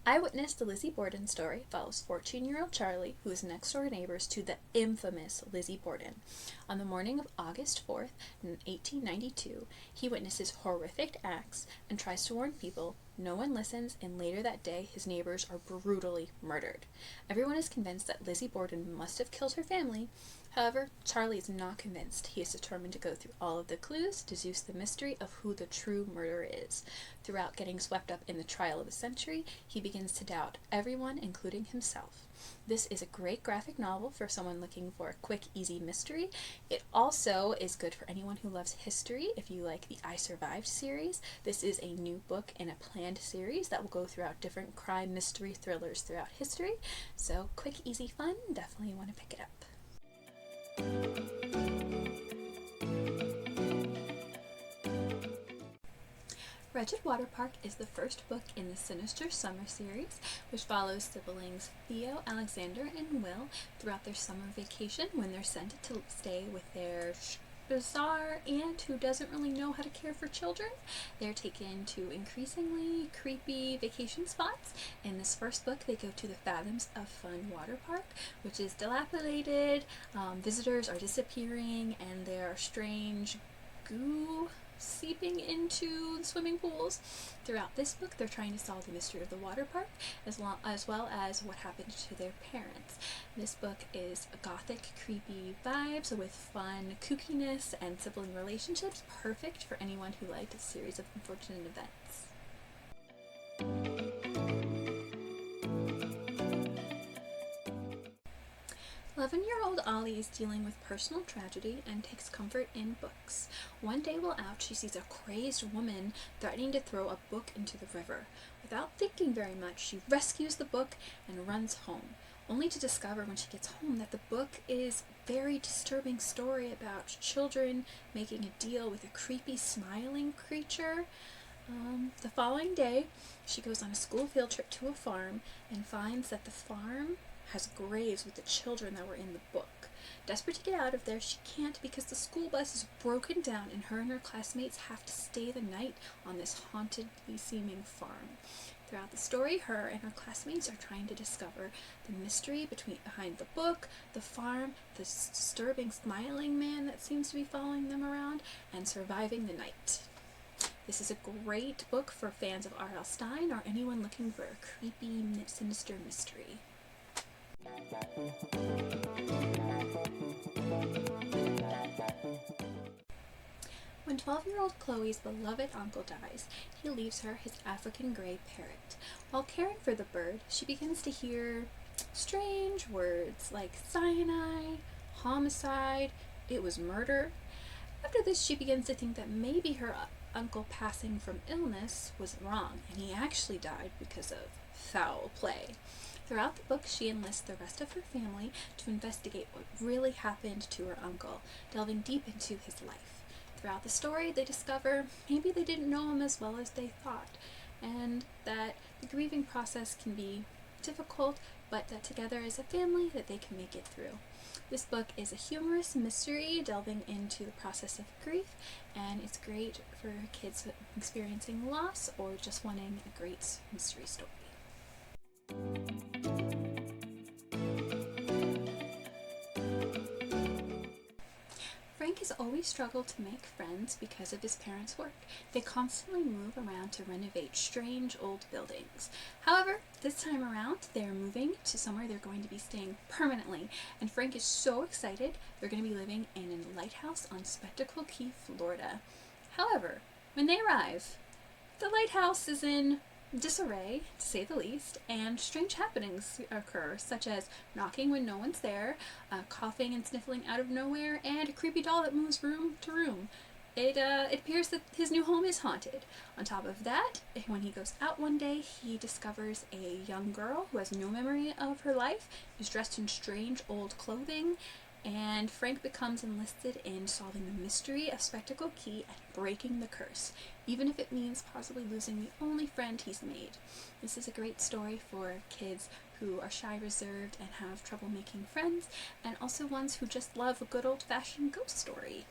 Eyewitness The Lizzie Borden story follows 14-year-old Charlie, who is next-door neighbors to the infamous Lizzie Borden. On the morning of August 4th, 1892, he witnesses horrific acts and tries to warn people. No one listens, and later that day, his neighbors are brutally murdered. Everyone is convinced that Lizzie Borden must have killed her family. However, Charlie is not convinced. He is determined to go through all of the clues to deduce the mystery of who the true murderer is. Throughout getting swept up in the trial of the century, he begins to doubt everyone, including himself. This is a great graphic novel for someone looking for a quick, easy mystery. It also is good for anyone who loves history. If you like the I Survived series, this is a new book in a planned series that will go throughout different crime mystery thrillers throughout history. So quick, easy fun, definitely want to pick it up. Wretched Water Park is the first book in the Sinister Summer series, which follows siblings Theo, Alexander, and Will throughout their summer vacation when they're sent to stay with their bizarre aunt who doesn't really know how to care for children. They're taken to increasingly creepy vacation spots. In this first book, they go to the Fathoms of Fun water park, which is dilapidated, visitors are disappearing, and there are strange goo seeping into the swimming pools. Throughout this book, they're trying to solve the mystery of the water park, as well as what happened to their parents. This book is gothic, creepy vibes with fun kookiness and sibling relationships, perfect for anyone who liked a series of unfortunate events. 11-year-old Ollie is dealing with personal tragedy and takes comfort in books. One day while out, she sees a crazed woman threatening to throw a book into the river. Without thinking very much, she rescues the book and runs home, only to discover when she gets home that the book is a very disturbing story about children making a deal with a creepy smiling creature. The following day, she goes on a school field trip to a farm and finds that the farm has graves with the children that were in the book. Desperate to get out of there, she can't because the school bus is broken down and her classmates have to stay the night on this hauntedly seeming farm. Throughout the story, her and her classmates are trying to discover the mystery behind the book, the farm, the disturbing smiling man that seems to be following them around, and surviving the night. This is a great book for fans of R.L. Stine or anyone looking for a creepy, sinister mystery. When 12-year-old Chloe's beloved uncle dies, he leaves her his African gray parrot. While caring for the bird, she begins to hear strange words like cyanide, homicide, it was murder. After this, she begins to think that maybe her uncle passing from illness was wrong, and he actually died because of foul play. Throughout the book, she enlists the rest of her family to investigate what really happened to her uncle, delving deep into his life. Throughout the story, they discover maybe they didn't know him as well as they thought, and that the grieving process can be difficult, but that together as a family that they can make it through. This book is a humorous mystery delving into the process of grief, and it's great for kids experiencing loss or just wanting a great mystery story. Frank has always struggled to make friends because of his parents' work. They constantly move around to renovate strange old buildings. However, this time around, they're moving to somewhere they're going to be staying permanently, and Frank is so excited they're going to be living in a lighthouse on Spectacle Key, Florida. However, when they arrive, the lighthouse is in disarray, to say the least, and strange happenings occur, such as knocking when no one's there, coughing and sniffling out of nowhere, and a creepy doll that moves room to room. It appears that his new home is haunted. On top of that, when he goes out one day, he discovers a young girl who has no memory of her life, is dressed in strange old clothing, and Frank becomes enlisted in solving the mystery of Spectacle Key and breaking the curse, even if it means possibly losing the only friend he's made. This is a great story for kids who are shy, reserved, and have trouble making friends, and also ones who just love a good old-fashioned ghost story.